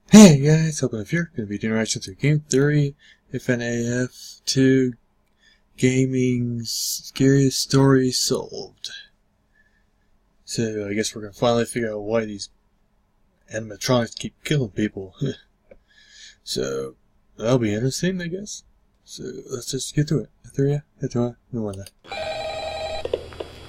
Hey guys, welcome if you're going to be doing reactions to Game Theory, FNAF2, Gaming's Scariest Story Solved. So I guess we're going to finally figure out why these animatronics keep killing people. So that'll be interesting, I guess. So let's just get to it. Theory, no wonder.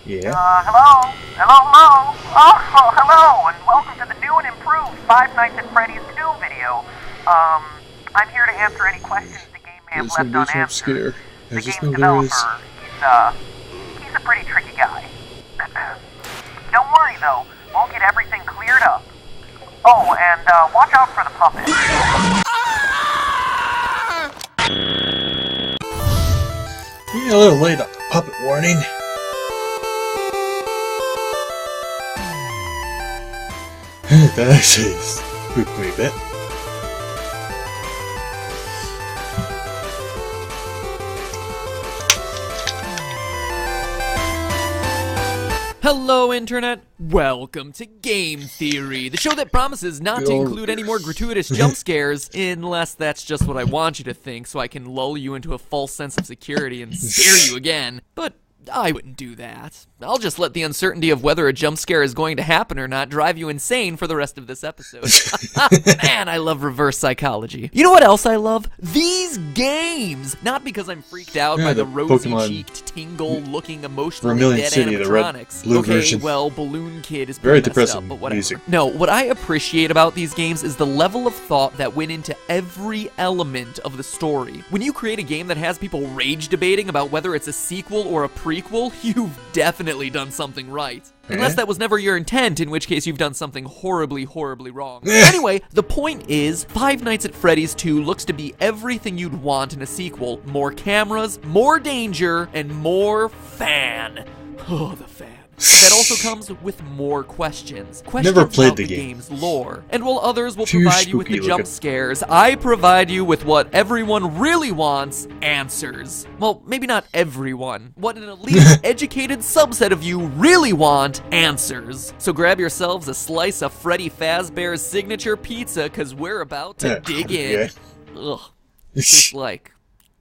Yeah. Hello? Oh, hello, and welcome to the new and improved Five Nights at Freddy's 2 video. I'm here to answer any questions the game may have left unanswered. The game's developer, he's a pretty tricky guy. Don't worry, though, we'll get everything cleared up. Oh, and watch out for the puppet. Yeah, a little late on the puppet warning. That actually spooked me a bit. Hello, Internet! Welcome to Game Theory, the show that promises not to include any more gratuitous jump scares, unless that's just what I want you to think, so I can lull you into a false sense of security and scare you again. But I wouldn't do that. I'll just let the uncertainty of whether a jump scare is going to happen or not drive you insane for the rest of this episode. Man, I love reverse psychology. You know what else I love? These games! Not because I'm freaked out by the rosy-cheeked, tingle-looking, emotionally dead animatronics. Okay, well, Balloon Kid is very pretty depressing messed up, but whatever. music. No, what I appreciate about these games is the level of thought that went into every element of the story. When you create a game that has people rage debating about whether it's a sequel or a prequel, you've definitely done something right. Unless that was never your intent, in which case you've done something horribly, horribly wrong. Anyway, the point is, Five Nights at Freddy's 2 looks to be everything you'd want in a sequel. More cameras, more danger, and more fan. Oh, the fan. That also comes with more questions. Questions Never played about the the game. game's lore. And while others will Too provide you with the spooky jump looking. scares, I provide you with what everyone really wants, answers. Well, maybe not everyone. What an elite, educated subset of you really want, answers. So grab yourselves a slice of Freddy Fazbear's signature pizza, cause we're about to dig in. Ugh. It's like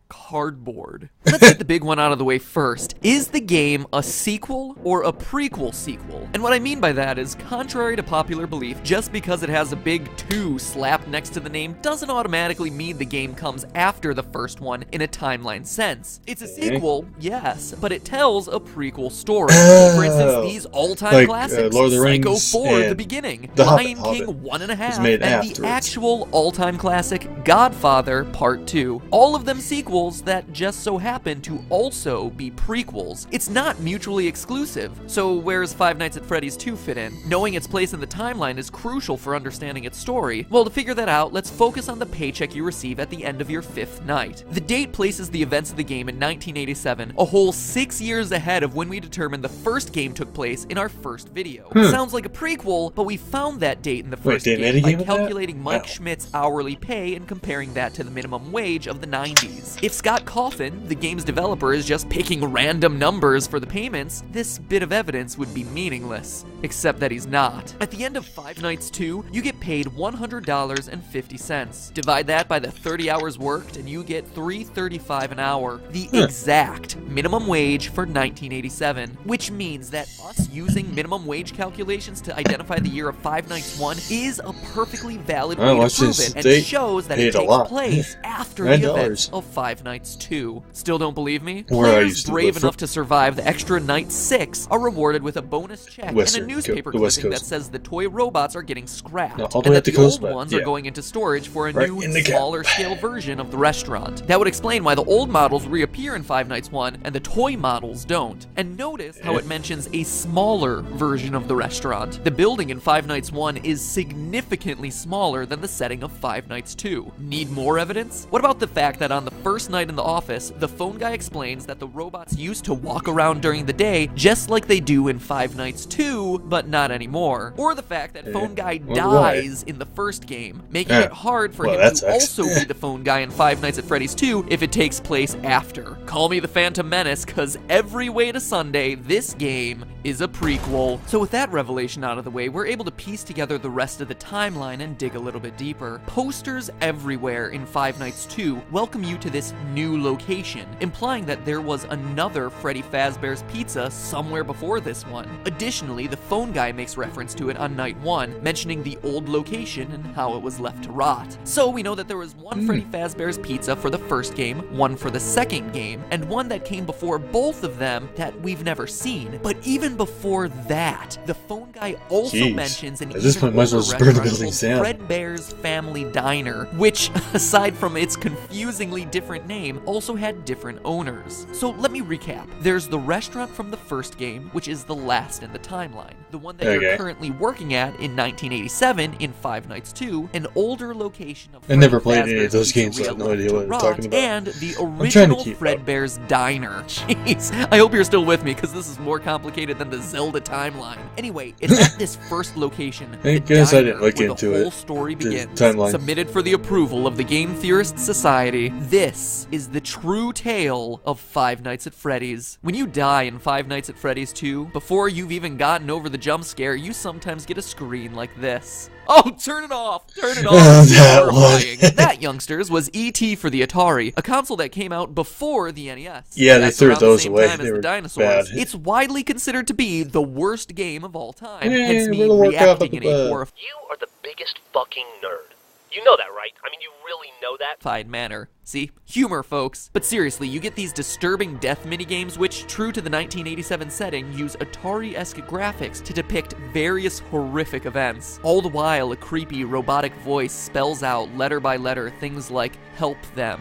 cardboard. Let's get the big one out of the way first. Is the game a sequel or a prequel sequel? And what I mean by that is, contrary to popular belief, just because it has a big 2 slapped next to the name doesn't automatically mean the game comes after the first one in a timeline sense. It's a sequel, yes, but it tells a prequel story. For instance, these all-time classics, Lord of the Psycho Rings 4, and The Beginning, The Lion Hobbit King 1.5, was made and afterwards. the actual all-time classic, Godfather Part 2. All of them sequels that just so happen to also be prequels. It's not mutually exclusive. So where's Five Nights at Freddy's 2 fit in? Knowing its place in the timeline is crucial for understanding its story. Well, to figure that out, let's focus on the paycheck you receive at the end of your 5th night. The date places the events of the game in 1987, a whole 6 years ahead of when we determined the first game took place in our first video. Sounds like a prequel, but we found that date in the first they made a game by game of that? calculating Mike Wow. Schmidt's hourly pay and comparing that to the minimum wage of the 90s. If Scott Coffin, the game's developer, is just picking random numbers for the payments, this bit of evidence would be meaningless. Except that he's not. At the end of Five Nights 2, you get paid $100.50. Divide that by the 30 hours worked, and you get $3.35 an hour. The exact minimum wage for 1987. Which means that us using minimum wage calculations to identify the year of Five Nights 1 is a perfectly valid way to prove it, and shows that it takes place after the events of Five Nights 2. Still don't believe me? Players brave enough to survive the extra night 6 are rewarded with a bonus check and a newspaper clipping that says the toy robots are getting scrapped, and that the old ones are going into storage for a new, smaller scale version of the restaurant. That would explain why the old models reappear in Five Nights 1 and the toy models don't. And notice how it mentions a smaller version of the restaurant. The building in Five Nights 1 is significantly smaller than the setting of Five Nights 2. Need more evidence? What about the fact that on the first night in the office, the phone guy explains that the robots used to walk around during the day just like they do in Five Nights 2, but not anymore. Or the fact that phone guy dies in the first game, making it hard for him to also be the phone guy in Five Nights at Freddy's 2 if it takes place after. Call me the Phantom Menace, cause every way to Sunday, this game is a prequel. So with that revelation out of the way, we're able to piece together the rest of the timeline and dig a little bit deeper. Posters everywhere in Five Nights 2 welcome you to this new location, implying that there was another Freddy Fazbear's Pizza somewhere before this one. Additionally, the phone guy makes reference to it on night 1, mentioning the old location and how it was left to rot. So we know that there was one Freddy Fazbear's Pizza for the first game, one for the second game, and one that came before both of them that we've never seen. But even before that, the phone guy also mentions an even older restaurant called Fredbear's Family Diner, which, aside from its confusingly different name, also had different owners. So let me recap. There's the restaurant from the first game, which is the last in the timeline. The one that you're currently working at in 1987 in Five Nights 2, an older location of I never played any of those games, so I have no idea what I'm talking about. And the original Fredbear's Diner. Jeez, I hope you're still with me, because this is more complicated than the Zelda timeline. Anyway, it's at this first location, I guess I didn't look into the it. whole story begins. Timeline. Submitted for the approval of the Game Theorists Society, this is the true tale of Five Nights at Freddy's. When you die in Five Nights at Freddy's 2, before you've even gotten over the jump scare, you sometimes get a screen like this. Oh, turn it off! Turn it off! That, youngsters, was E.T. for the Atari, a console that came out before the NES. Yeah, they threw those away. They were bad. It's widely considered to be the worst game of all time, Yeah, hence me reacting in a horrified You are the biggest fucking nerd. You know that, right? I mean, you really know that? manner. See? Humor, folks. But seriously, you get these disturbing death minigames which, true to the 1987 setting, use Atari-esque graphics to depict various horrific events. All the while, a creepy, robotic voice spells out, letter by letter, things like, help them,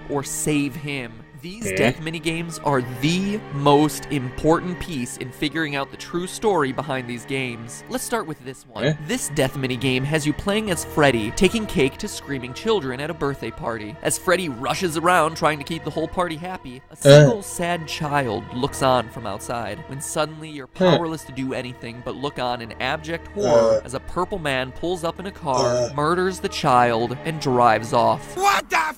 or save him. These death minigames are the most important piece in figuring out the true story behind these games. Let's start with this one. This death minigame has you playing as Freddy, taking cake to screaming children at a birthday party. As Freddy rushes around trying to keep the whole party happy, a single sad child looks on from outside, when suddenly you're powerless to do anything but look on in abject horror as a purple man pulls up in a car, murders the child, and drives off. What the f***?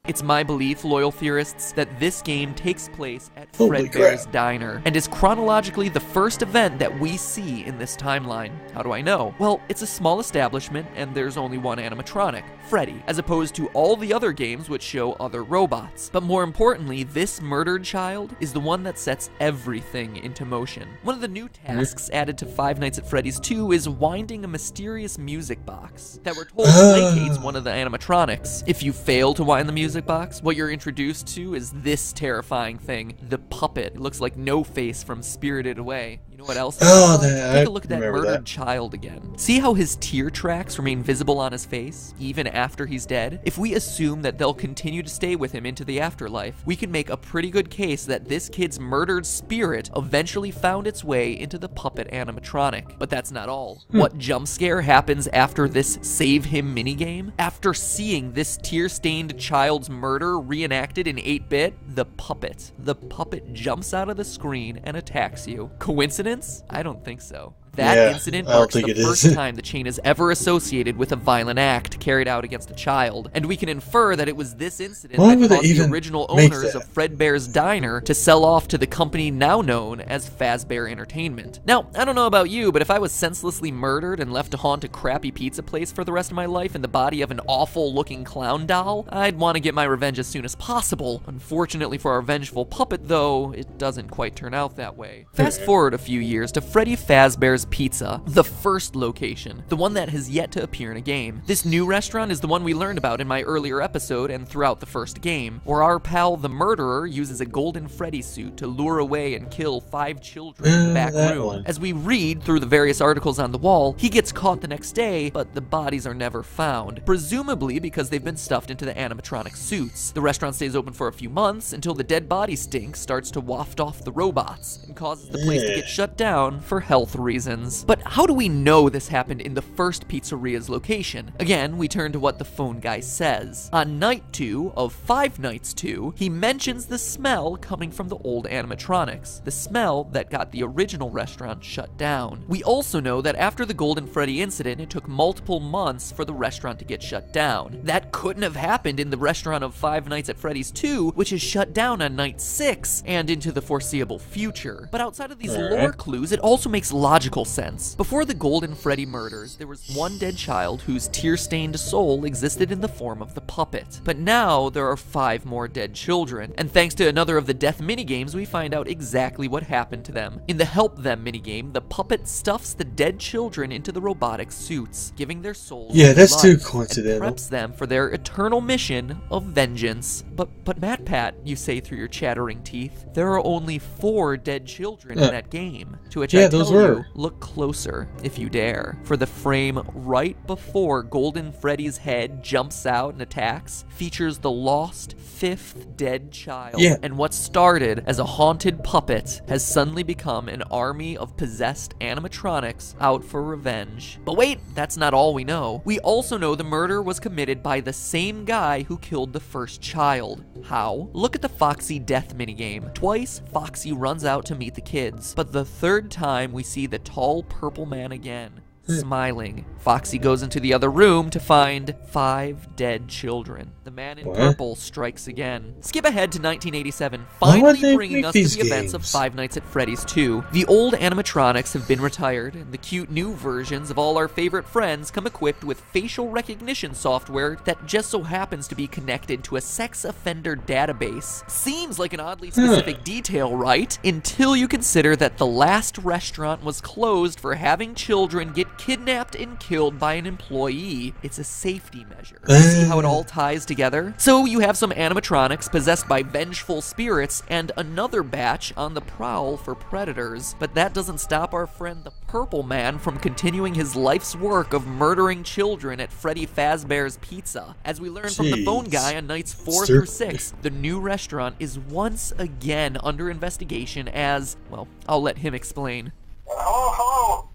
It's my belief, loyal theorists, that this game takes place at Fredbear's Diner, and is chronologically the first event that we see in this timeline. How do I know? Well, it's a small establishment, and there's only one animatronic, Freddy, as opposed to all the other games which show other robots. But more importantly, this murdered child is the one that sets everything into motion. One of the new tasks added to Five Nights at Freddy's 2 is winding a mysterious music box that we're told placates one of the animatronics. If you fail to wind the music box, what you're introduced to is this terrifying thing, the puppet. It looks like No-Face from Spirited Away. You know what else? Take a look at that murdered child again. See how his tear tracks remain visible on his face, even after he's dead? If we assume that they'll continue to stay with him into the afterlife, we can make a pretty good case that this kid's murdered spirit eventually found its way into the puppet animatronic. But that's not all. What jump scare happens after this Save Him minigame? After seeing this tear-stained child's murder reenacted in 8-bit, the puppet jumps out of the screen and attacks you. Coincidence? I don't think so. That incident marks the first time the chain is ever associated with a violent act carried out against a child, and we can infer that it was this incident that caused the original owners of Fredbear's Diner to sell off to the company now known as Fazbear Entertainment. Now, I don't know about you, but if I was senselessly murdered and left to haunt a crappy pizza place for the rest of my life in the body of an awful-looking clown doll, I'd want to get my revenge as soon as possible. Unfortunately for our vengeful puppet, though, it doesn't quite turn out that way. Fast forward a few years to Freddy Fazbear's Pizza, the first location, the one that has yet to appear in a game. This new restaurant is the one we learned about in my earlier episode and throughout the first game, where our pal the murderer uses a golden Freddy suit to lure away and kill 5 children in the back room. As we read through the various articles on the wall, he gets caught the next day, but the bodies are never found, presumably because they've been stuffed into the animatronic suits. The restaurant stays open for a few months until the dead body stink starts to waft off the robots and causes the place to get shut down for health reasons. reasons. But how do we know this happened in the first pizzeria's location? Again, we turn to what the phone guy says. On night 2 of Five Nights 2, he mentions the smell coming from the old animatronics, the smell that got the original restaurant shut down. We also know that after the Golden Freddy incident, it took multiple months for the restaurant to get shut down. That couldn't have happened in the restaurant of Five Nights at Freddy's 2, which is shut down on night 6 and into the foreseeable future. But outside of these lore clues, it also makes logical sense. Before the Golden Freddy murders, there was one dead child whose tear-stained soul existed in the form of the puppet. But now there are 5 more dead children, and thanks to another of the death minigames, we find out exactly what happened to them. In the Help Them minigame, the puppet stuffs the dead children into the robotic suits, giving their souls that's too life, coincidental. and preps them for their eternal mission of vengeance. But MatPat, you say through your chattering teeth, there are only 4 dead children in that game. To which I tell you, look closer if you dare. For the frame right before Golden Freddy's head jumps out and attacks features the lost 5th dead child. And what started as a haunted puppet has suddenly become an army of possessed animatronics out for revenge. But wait, that's not all we know. We also know the murder was committed by the same guy who killed the first child. How? Look at the Foxy death minigame. Twice, Foxy runs out to meet the kids, but the 3rd time we see the tall purple man again, smiling. Foxy goes into the other room to find 5 dead children. The man in purple strikes again. Skip ahead to 1987, finally bringing us to the events of Five Nights at Freddy's 2. The old animatronics have been retired, and the cute new versions of all our favorite friends come equipped with facial recognition software that just so happens to be connected to a sex offender database. Seems like an oddly specific detail, right? Until you consider that the last restaurant was closed for having children get kidnapped and killed by an employee. It's a safety measure. See how it all ties together? So you have some animatronics possessed by vengeful spirits and another batch on the prowl for predators. But that doesn't stop our friend the Purple Man from continuing his life's work of murdering children at Freddy Fazbear's Pizza. As we learn from the phone guy on nights 4 through 6, the new restaurant is once again under investigation as, well, I'll let him explain. Hello.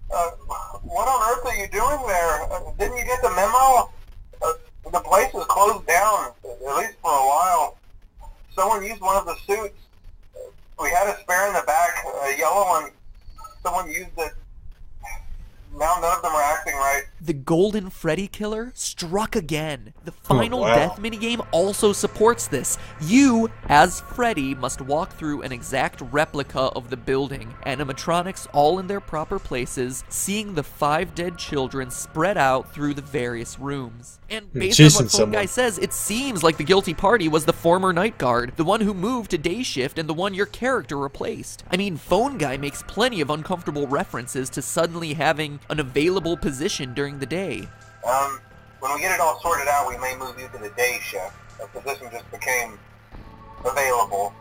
What on earth are you doing there? Didn't you get the memo? The place is closed down, at least for a while. Someone used one of the suits. We had a spare in the back, a yellow one. Someone used it. Now none of them are acting right. The Golden Freddy killer struck again. The final death minigame also supports this. You, as Freddy, must walk through an exact replica of the building. Animatronics all in their proper places, seeing the 5 dead children spread out through the various rooms. And based on what Phone Guy says, it seems like the guilty party was the former night guard, the one who moved to day shift and the one your character replaced. I mean, Phone Guy makes plenty of uncomfortable references to suddenly having an available position during the day. When we get it all sorted out, we may move you to the day shift. A position just became available.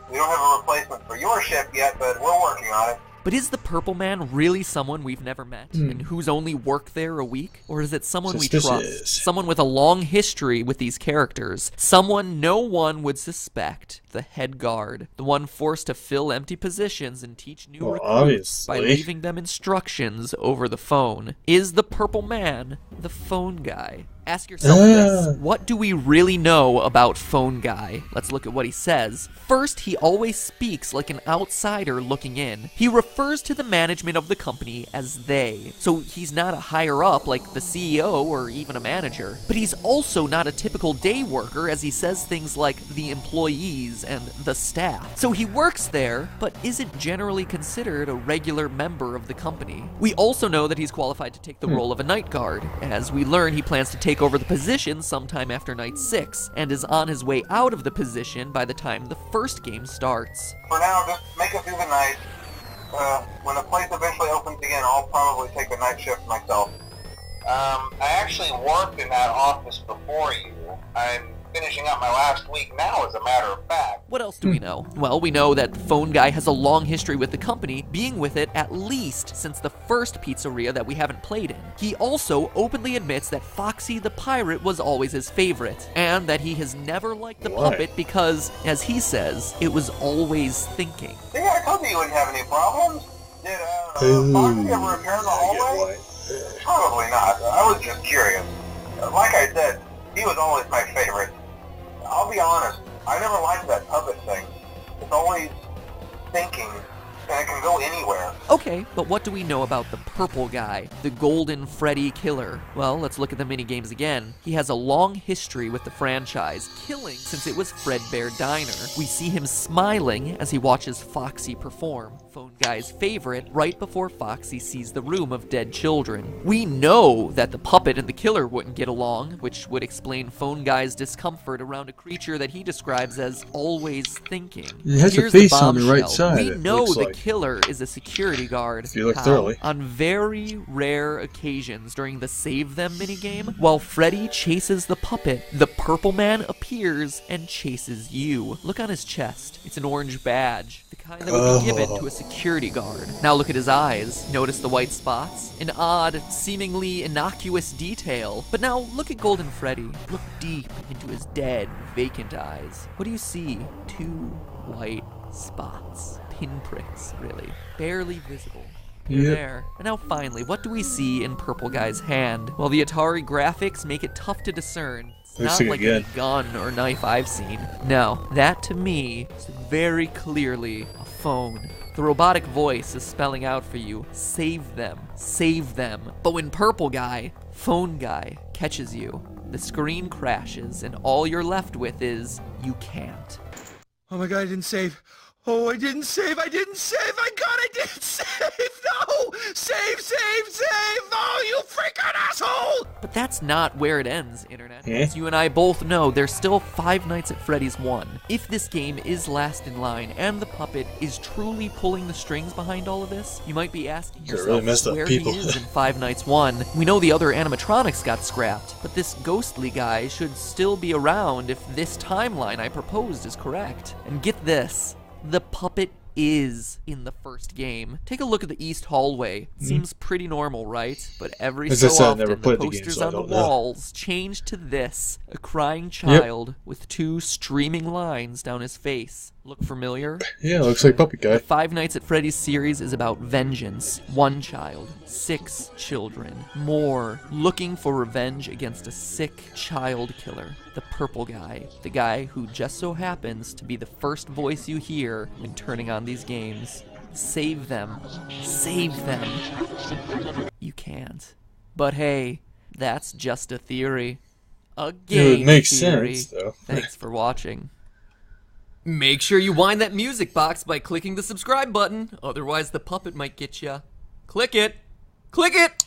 We don't have a replacement for your shift yet, but we're working on it. But is the Purple Man really someone we've never met, and who's only worked there a week? Or is it someone we trust? Someone with a long history with these characters? Someone no one would suspect? The head guard. The one forced to fill empty positions and teach new recruits by leaving them instructions over the phone. Is the Purple Man the phone guy? Ask yourself this. What do we really know about Phone Guy? Let's look at what he says. First, he always speaks like an outsider looking in. He refers to the management of the company as they. So he's not a higher up like the CEO or even a manager. But he's also not a typical day worker, as he says things like the employees and the staff. So he works there, but isn't generally considered a regular member of the company. We also know that he's qualified to take the role of a night guard. As we learn, he plans to take over the position sometime after night 6, and is on his way out of the position by the time the first game starts. For now, just make it through the night. When the place eventually opens again, I'll probably take a night shift myself. I actually worked in that office before you. I'm finishing up my last week now, as a matter of fact. What else do we know? Well, we know that Phone Guy has a long history with the company, being with it at least since the first pizzeria that we haven't played in. He also openly admits that Foxy the Pirate was always his favorite, and that he has never liked the puppet because, as he says, it was always thinking. See, I told you wouldn't have any problems. Did Ooh, Foxy ever repair the I get hallway? why. Probably not. I was just curious. Like I said, he was always my favorite. I'll be honest, I never liked that puppet thing. It's always thinking, and it can go anywhere. Okay, but what do we know about the purple guy, the Golden Freddy killer? Well, let's look at the minigames again. He has a long history with the franchise, killing since it was Fredbear Diner. We see him smiling as he watches Foxy perform, Phone Guy's favorite, right before Foxy sees the room of dead children. We know that the puppet and the killer wouldn't get along, which would explain Phone Guy's discomfort around a creature that he describes as always thinking. It has a Here's face the on the right bombshell. side, We it know looks the like. killer is a security guard. If you look How? thoroughly. On very rare occasions during the Save Them minigame, while Freddy chases the puppet, the purple man appears and chases you. Look on his chest. It's an orange badge, the kind that would be given to a security guard. Now look at his eyes. Notice the white spots? An odd, seemingly innocuous detail. But now look at Golden Freddy. Look deep into his dead, vacant eyes. What do you see? Two white spots. Pinpricks, really. Barely visible. They're Yep. there. And now finally, what do we see in Purple Guy's hand? Well, the Atari graphics make it tough to discern. It's Looks not like like a any gun or knife I've seen. No, that to me is very clearly a phone. The robotic voice is spelling out for you, save them, save them. But when Purple Guy, Phone Guy, catches you, the screen crashes and all you're left with is, you can't. Oh my god, I didn't save. Oh, I didn't save. I didn't save. My god, I didn't save. No! Save, save, save! Oh, you freaking asshole! But that's not where it ends, Internet. Eh? As you and I both know, there's still Five Nights at Freddy's 1. If this game is last in line and the puppet is truly pulling the strings behind all of this, you might be asking They're yourself really messed up where people. he is in Five Nights 1. We know the other animatronics got scrapped, but this ghostly guy should still be around if this timeline I proposed is correct. And get this. The puppet is in the first game. Take a look at the east hallway. It seems pretty normal, right? But every As so I said, I often, never the played the game, posters so I on the don't know. walls change to this. A crying child with two streaming lines down his face. Look familiar? Yeah, looks like Puppet Guy. The Five Nights at Freddy's series is about vengeance. One child, 6 children, more, looking for revenge against a sick child killer. The purple guy, the guy who just so happens to be the first voice you hear when turning on these games. Save them. Save them. You can't. But hey, that's just a theory. A game It makes theory. sense, though. Thanks for watching. Make sure you wind that music box by clicking the subscribe button, otherwise the puppet might get ya. Click it! Click it!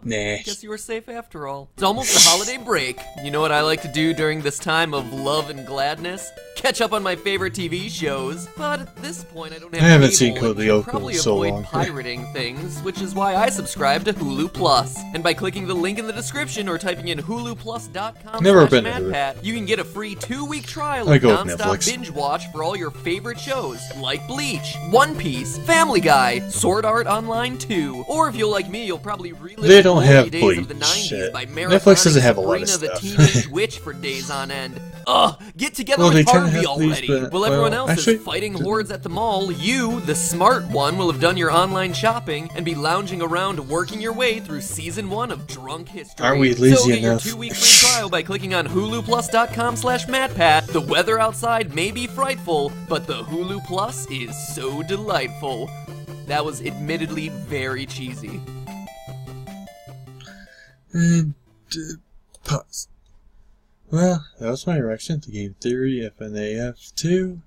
Nah. Guess you were safe after all. It's almost the holiday break. You know what I like to do during this time of love and gladness? Catch up on my favorite TV shows. But at this point, I don't have I haven't cable seen and Code should Lyoko probably in so avoid long. pirating things, which is why I subscribe to Hulu Plus. And by clicking the link in the description or typing in huluplus.com Never been to Hulu. MadPat, you can get a free 2-week trial I of go with nonstop Netflix. binge watch for all your favorite shows, like Bleach, One Piece, Family Guy, Sword Art Online 2, or if you're like me, you'll probably relive They the don't glory have days Bleach. of the 90s Shit. by Netflix doesn't have a lot of Sabrina the stuff. Teenage Witch for days on end. Ugh, get together Well, they with tend to Harvey have these, already. but- While everyone well, else actually, is fighting hordes at the mall, you, the smart one, will have done your online shopping and be lounging around working your way through season 1 of Drunk History. Aren't we So lazy get enough? your 2-week free trial by clicking on huluplus.com/MadPat. The weather outside may be frightful, but the Hulu Plus is so delightful. That was admittedly very cheesy. And pause. Well, that was my reaction to Game Theory FNAF2.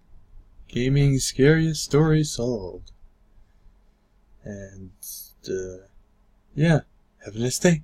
Gaming's scariest story solved. And yeah, have a nice day.